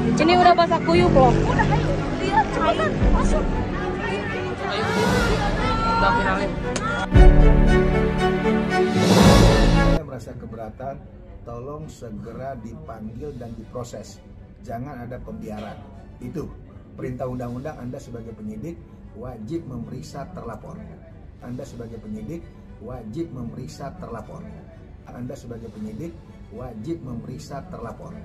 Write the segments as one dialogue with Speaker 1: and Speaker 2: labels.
Speaker 1: Ini udah basah kuyup loh.
Speaker 2: Udah, ayo. Lihat, cepetan. Masuk.
Speaker 3: Ayo, udah viralin.
Speaker 4: Saya merasa keberatan, tolong segera dipanggil dan diproses. Jangan ada pembiaran. Itu perintah undang-undang. Anda sebagai penyidik wajib memeriksa terlapor. Anda sebagai penyidik wajib memeriksa terlapor. Anda sebagai penyidik wajib memeriksa terlapor.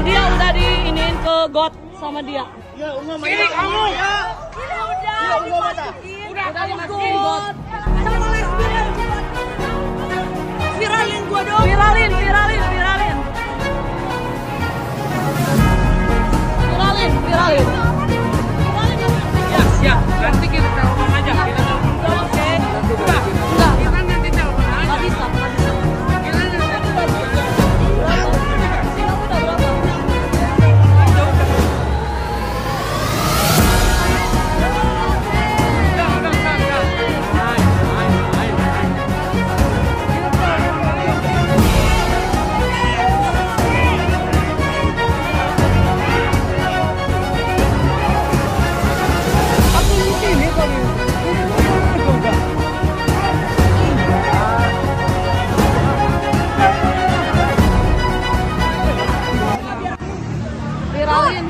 Speaker 1: Dia udah diinin ke got sama dia.
Speaker 2: Ya, ini kamu. Ya. Udah dimasukin. Udah dimasukin got. Sama lesbian. Viralin gua dong.
Speaker 1: Viralin.
Speaker 3: Ya, siap. Nanti kita telepon aja. Kita telepon.
Speaker 1: Oke.
Speaker 3: Enggak. Kita nanti telepon aja.
Speaker 1: Nggak bisa.
Speaker 3: Kita nanti telepon.
Speaker 1: Viralin.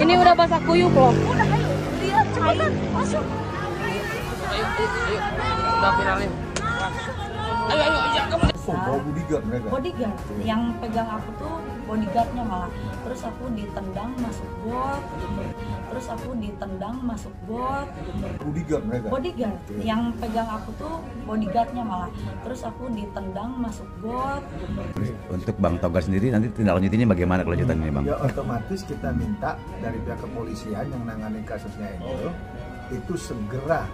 Speaker 1: Ini udah basah kuyup loh.
Speaker 2: Udah, ayo. Lihat, cepetan. Masuk.
Speaker 3: Ayo, udah viralin. Ayo, kamu.
Speaker 4: Oh, bawa bodyguard mereka.
Speaker 5: Bodyguard yang pegang aku tuh bodyguardnya malah. Terus aku ditendang masuk got. Terus aku ditendang masuk got.
Speaker 4: Bodyguard mereka.
Speaker 5: Bodyguard yang pegang aku tuh bodyguardnya malah. Terus aku ditendang masuk got.
Speaker 6: Untuk Bang Togar sendiri nanti tindak lanjutnya bagaimana kelanjutannya Bang?
Speaker 4: Ya otomatis kita minta dari pihak kepolisian yang menangani kasusnya itu segera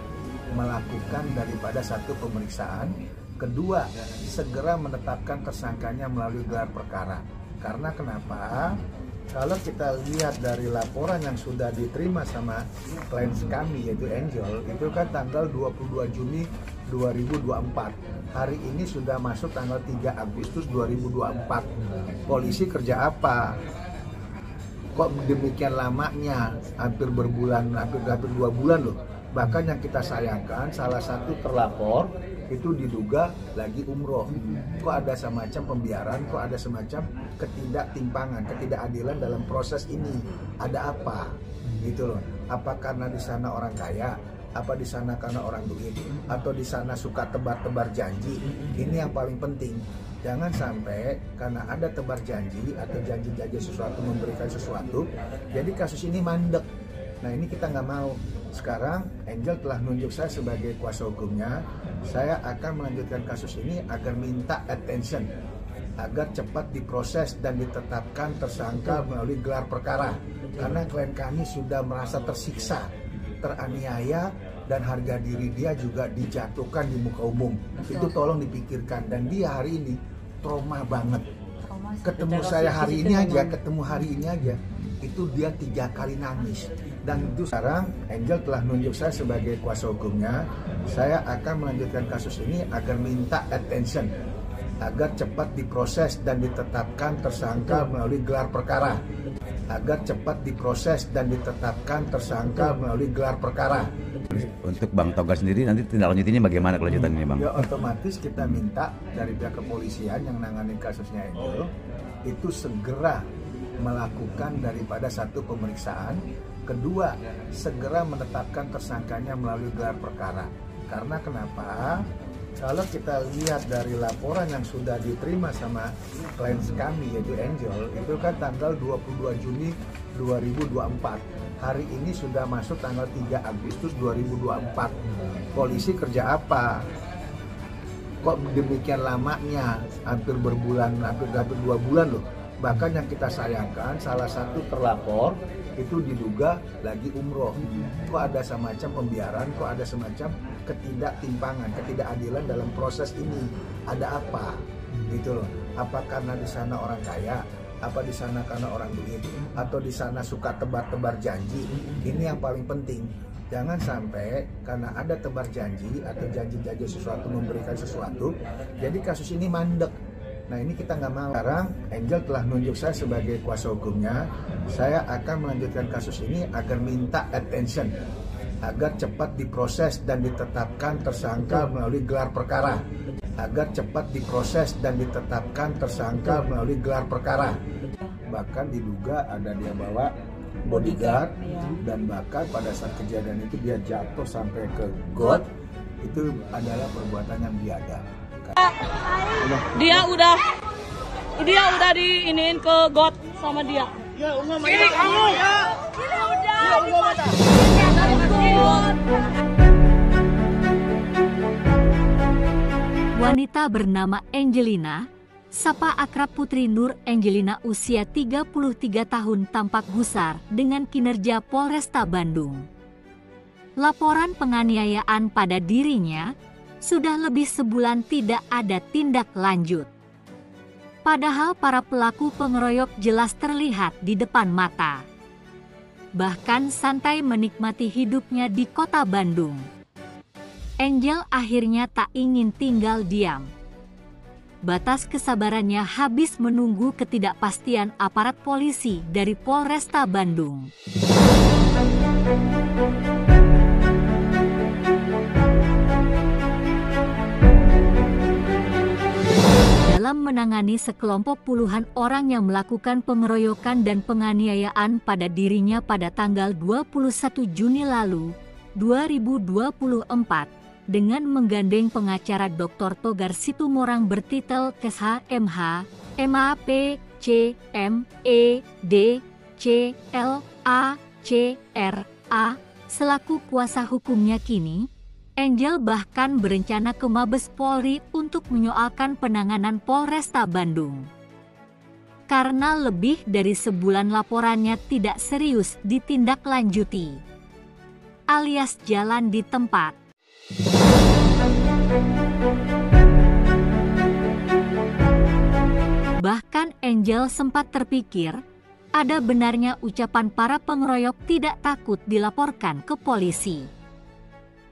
Speaker 4: melakukan daripada satu pemeriksaan, kedua segera menetapkan tersangkanya melalui gelar perkara. Karena kenapa? Kalau kita lihat dari laporan yang sudah diterima sama klien kami yaitu Angel, itu kan tanggal 22 Juni 2024. Hari ini sudah masuk tanggal 3 Agustus 2024. Polisi kerja apa? Kok demikian lamanya? Hampir berbulan, hampir 2 bulan loh. Bahkan yang kita sayangkan, salah satu terlapor itu diduga lagi umroh. Kok ada semacam pembiaran, kok ada semacam ketidaktimpangan, ketidakadilan dalam proses ini. Ada apa? Gitu loh. Apa karena di sana orang kaya? Apa di sana karena orang duit? Atau di sana suka tebar-tebar janji? Ini yang paling penting. Jangan sampai karena ada tebar janji atau janji-janji sesuatu, memberikan sesuatu, jadi kasus ini mandek. Nah ini kita nggak mau. Sekarang Angel telah nunjuk saya sebagai kuasa hukumnya. Saya akan melanjutkan kasus ini agar minta attention, agar cepat diproses dan ditetapkan tersangka melalui gelar perkara. Karena klien kami sudah merasa tersiksa, teraniaya, dan harga diri dia juga dijatuhkan di muka umum. Itu tolong dipikirkan. Dan dia hari ini trauma banget. Ketemu saya hari ini aja, itu dia 3 kali nangis. Dan itu sekarang Angel telah nunjuk saya sebagai kuasa hukumnya. Saya akan melanjutkan kasus ini agar minta attention, agar cepat diproses dan ditetapkan tersangka melalui gelar perkara. Agar cepat diproses dan ditetapkan tersangka melalui gelar perkara.
Speaker 6: Untuk Bang Togar sendiri nanti tindak lanjutnya bagaimana kelanjutannya Bang?
Speaker 4: Ya otomatis kita minta dari pihak kepolisian yang menangani kasusnya itu segera melakukan daripada satu pemeriksaan, kedua segera menetapkan tersangkanya melalui gelar perkara. Karena kenapa? Kalau kita lihat dari laporan yang sudah diterima sama klien kami yaitu Angel, itu kan tanggal 22 Juni 2024. Hari ini sudah masuk tanggal 3 Agustus 2024. Polisi kerja apa? kok demikian lamanya, hampir berbulan, hampir 2 bulan loh. Bahkan yang kita sayangkan, salah satu terlapor itu diduga lagi umroh. Kok ada semacam pembiaran, kok ada semacam ketidaktimpangan, ketidakadilan dalam proses ini. Ada apa? Gitu loh. Apa karena di sana orang kaya? Apa di sana karena orang duit? Atau di sana suka tebar-tebar janji? Ini yang paling penting. Jangan sampai karena ada tebar janji atau janji-janji sesuatu, memberikan sesuatu, jadi kasus ini mandek. Nah ini kita nggak mau. Sekarang Angel telah menunjuk saya sebagai kuasa hukumnya. Saya akan melanjutkan kasus ini agar minta attention, agar cepat diproses dan ditetapkan tersangka melalui gelar perkara. Agar cepat diproses dan ditetapkan tersangka melalui gelar perkara. Bahkan diduga ada dia bawa bodyguard, dan bahkan pada saat kejadian itu dia jatuh sampai ke got. Itu adalah perbuatan yang biadab.
Speaker 1: Dia udah diiniin ke got sama dia.
Speaker 2: Ya, ini kamu.
Speaker 7: Wanita bernama Angelina, sapa akrab Putri Nur Angelina usia 33 tahun tampak gusar dengan kinerja Polresta Bandung. Laporan penganiayaan pada dirinya sudah lebih sebulan tidak ada tindak lanjut. Padahal para pelaku pengeroyok jelas terlihat di depan mata. Bahkan santai menikmati hidupnya di kota Bandung. Angel akhirnya tak ingin tinggal diam. Batas kesabarannya habis menunggu ketidakpastian aparat polisi dari Polresta Bandung. Dalam menangani sekelompok puluhan orang yang melakukan pengeroyokan dan penganiayaan pada dirinya pada tanggal 21 Juni lalu, 2024, dengan menggandeng pengacara Dr. Togar Situmorang bertitel KSH-MH, MAP, C, M, E, D, C, L, A, C, R, A, selaku kuasa hukumnya kini, Angel bahkan berencana ke Mabes Polri untuk menyoalkan penanganan Polresta Bandung. Karena lebih dari sebulan laporannya tidak serius ditindaklanjuti, alias jalan di tempat. Bahkan Angel sempat terpikir, ada benarnya ucapan para pengeroyok tidak takut dilaporkan ke polisi.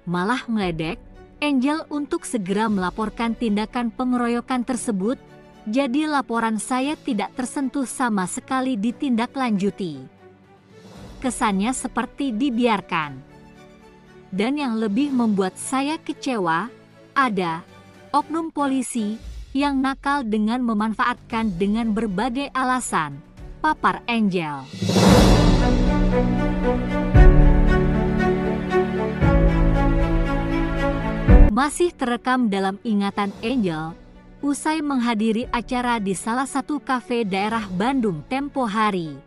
Speaker 7: Malah meledek Angel untuk segera melaporkan tindakan pengeroyokan tersebut, jadi laporan saya tidak tersentuh sama sekali ditindaklanjuti. Kesannya seperti dibiarkan. Dan yang lebih membuat saya kecewa, ada oknum polisi yang nakal dengan memanfaatkan dengan berbagai alasan, papar Angel. Masih terekam dalam ingatan Angel, usai menghadiri acara di salah satu kafe daerah Bandung tempo hari.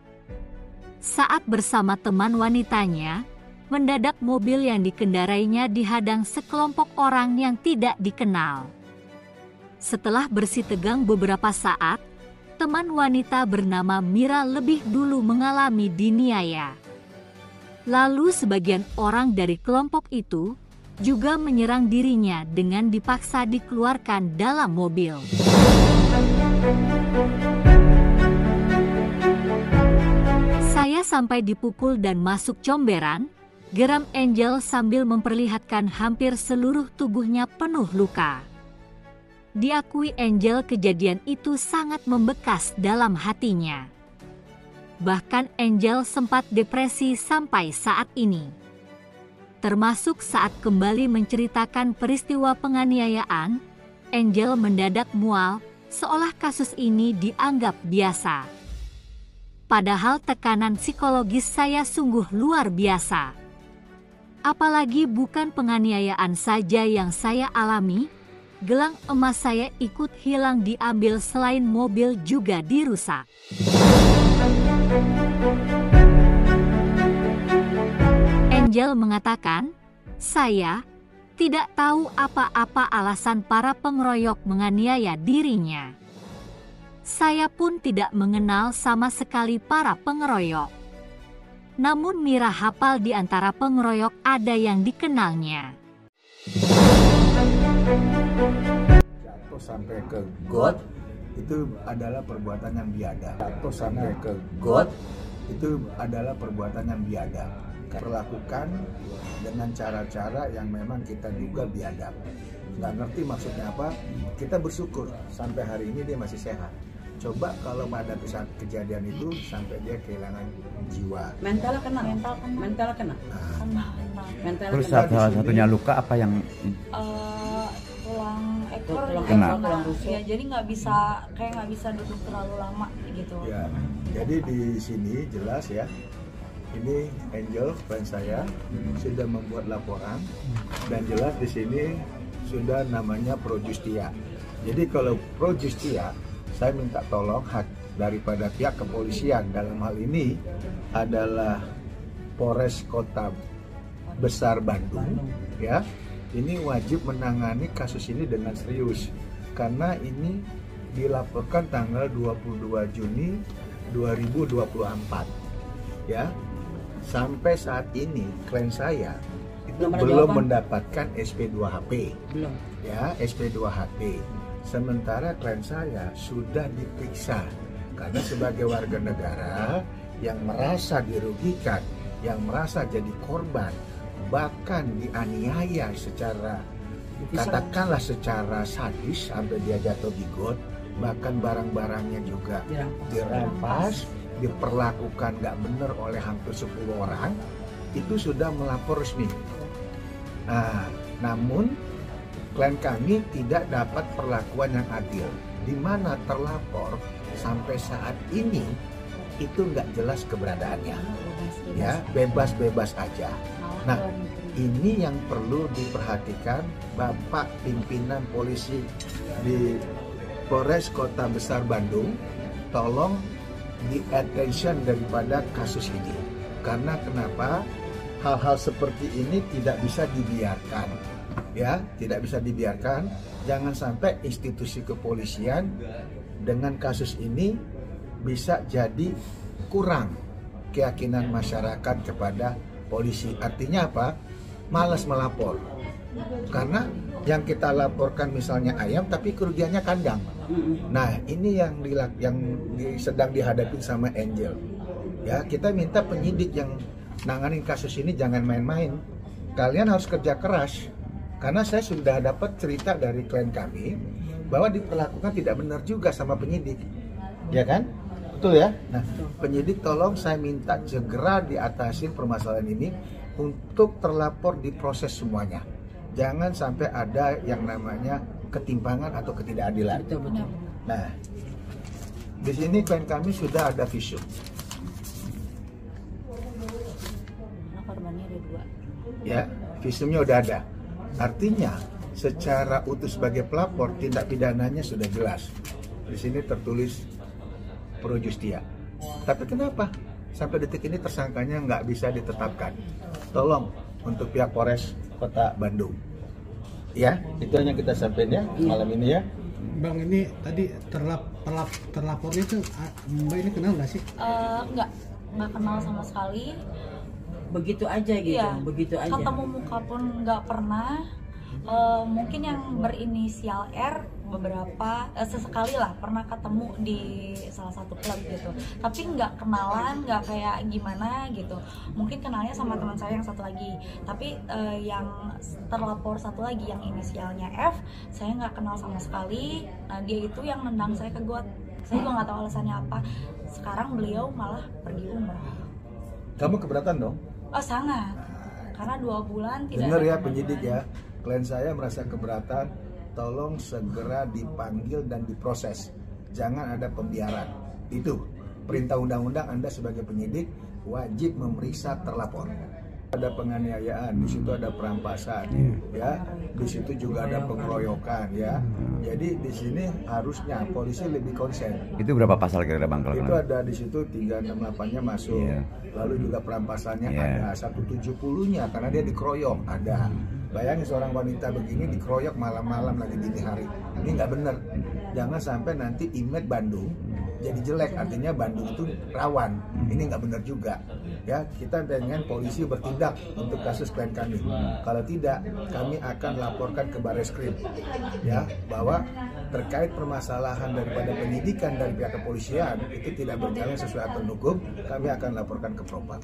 Speaker 7: Saat bersama teman wanitanya, mendadak mobil yang dikendarainya dihadang sekelompok orang yang tidak dikenal. Setelah bersitegang beberapa saat, teman wanita bernama Mira lebih dulu mengalami diniaya. Lalu sebagian orang dari kelompok itu juga menyerang dirinya dengan dipaksa dikeluarkan dalam mobil. Saya sampai dipukul dan masuk comberan, geram Angel sambil memperlihatkan hampir seluruh tubuhnya penuh luka. Diakui Angel kejadian itu sangat membekas dalam hatinya. Bahkan Angel sempat depresi sampai saat ini. Termasuk saat kembali menceritakan peristiwa penganiayaan, Angel mendadak mual seolah kasus ini dianggap biasa. Padahal tekanan psikologis saya sungguh luar biasa. Apalagi bukan penganiayaan saja yang saya alami, gelang emas saya ikut hilang diambil selain mobil juga dirusak. Angel mengatakan, saya tidak tahu apa-apa alasan para pengeroyok menganiaya dirinya. Saya pun tidak mengenal sama sekali para pengeroyok. Namun Mira hafal di antara pengeroyok ada yang dikenalnya.
Speaker 4: Jatuh sampai ke got itu adalah perbuatan yang biadab. Jatuh sampai ke got itu adalah perbuatan yang biadab. Perlakukan dengan cara-cara yang memang kita duga biadab. Nggak ngerti maksudnya apa, kita bersyukur sampai hari ini dia masih sehat. Coba kalau pada saat kejadian itu sampai dia kehilangan jiwa.
Speaker 2: Mental kena.
Speaker 6: Terus salah satunya luka apa yang
Speaker 5: Tulang ekor
Speaker 6: Kena.
Speaker 2: Tulang rusuk.
Speaker 5: ya, jadi nggak bisa duduk terlalu lama gitu.
Speaker 4: Ya, jadi di sini jelas ya. Ini Angel, klien saya, sudah membuat laporan dan jelas di sini sudah namanya Pro Justia. Jadi kalau Pro Justia, saya minta tolong hak daripada pihak kepolisian, dalam hal ini adalah Polres Kota Besar Bandung, ya. Ini wajib menangani kasus ini dengan serius karena ini dilaporkan tanggal 22 Juni 2024, ya. Sampai saat ini klien saya itu belum mendapatkan SP2HP, ya, SP2HP. Sementara klien saya sudah diperiksa karena sebagai warga negara yang merasa dirugikan, yang merasa jadi korban, bahkan dianiaya secara, katakanlah secara sadis sampai dia jatuh di got, bahkan barang-barangnya juga dirampas, diperlakukan nggak benar oleh hampir 10 orang, itu sudah melapor resmi. Nah, namun klien kami tidak dapat perlakuan yang adil, di mana terlapor sampai saat ini itu nggak jelas keberadaannya, ya, bebas-bebas aja. Nah, ini yang perlu diperhatikan Bapak pimpinan polisi di Polres Kota Besar Bandung, tolong di attention daripada kasus ini. Karena kenapa? Hal-hal seperti ini tidak bisa dibiarkan, ya, tidak bisa dibiarkan. Jangan sampai institusi kepolisian dengan kasus ini bisa jadi kurang keyakinan masyarakat kepada polisi. Artinya apa? Malas melapor. Karena yang kita laporkan misalnya ayam, tapi kerugiannya kandang. Nah, ini yang sedang dihadapi sama Angel. Ya, kita minta penyidik yang nanganin kasus ini jangan main-main. Kalian harus kerja keras. Karena saya sudah dapat cerita dari klien kami bahwa diperlakukan tidak benar juga sama penyidik. Ya kan? Betul ya? Nah, penyidik tolong saya minta segera diatasi permasalahan ini untuk terlapor diproses semuanya. Jangan sampai ada yang namanya ketimpangan atau ketidakadilan.
Speaker 2: Betul.
Speaker 4: Nah, di sini klien kami sudah ada visum.
Speaker 5: Nah, korbannya ada 2.
Speaker 4: Ya, visumnya udah ada. Artinya, secara utuh sebagai pelapor, tindak pidananya sudah jelas. Di sini tertulis Pro Justia. Tapi kenapa sampai detik ini tersangkanya nggak bisa ditetapkan? Tolong untuk pihak Polres Kota Bandung. Ya, itu hanya kita sampaikan ya malam ini ya.
Speaker 3: Bang, ini tadi terlapor itu Mbak ini kenal nggak sih?
Speaker 5: Nggak kenal sama sekali.
Speaker 2: Begitu aja gitu.
Speaker 5: Iya,
Speaker 2: Begitu aja.
Speaker 5: ketemu muka pun nggak pernah. Mungkin yang berinisial R beberapa sesekali lah pernah ketemu di salah satu klub gitu, tapi nggak kenalan, nggak kayak gimana gitu. Mungkin kenalnya sama teman saya yang satu lagi, tapi yang terlapor satu lagi yang inisialnya F, saya nggak kenal sama sekali. Nah, dia itu yang nendang saya ke got. Saya juga nggak tahu alasannya apa. Sekarang beliau malah pergi umrah.
Speaker 4: Kamu keberatan dong?
Speaker 5: Oh, sangat, karena 2 bulan tidak.
Speaker 4: Dengar
Speaker 5: ada
Speaker 4: ya
Speaker 5: kabar.
Speaker 4: penyidik ya, klien saya merasa keberatan, tolong segera dipanggil dan diproses. Jangan ada pembiaran. Itu perintah undang-undang, Anda sebagai penyidik wajib memeriksa terlapor. Ada penganiayaan, di situ ada perampasan, ya, di situ juga ada pengeroyokan, ya. Jadi di sini harusnya polisi lebih konsen.
Speaker 6: Itu berapa pasal kira-kira Bang kalau
Speaker 4: Itu
Speaker 6: kenal?
Speaker 4: ada di situ 368-nya masuk,
Speaker 6: Iya.
Speaker 4: lalu juga perampasannya
Speaker 6: Iya.
Speaker 4: ada 170-nya karena dia dikeroyok ada. Bayangin seorang wanita begini dikeroyok malam-malam lagi dini hari. Ini nggak bener. Jangan sampai nanti image Bandung jadi jelek, artinya Bandung itu rawan. Ini nggak benar juga. Ya, kita dengan polisi bertindak untuk kasus klien kami. Kalau tidak, kami akan laporkan ke Barreskrim, ya, bahwa terkait permasalahan daripada penyidikan dari pihak kepolisian itu tidak berjalan sesuai aturan hukum, kami akan laporkan ke Propam.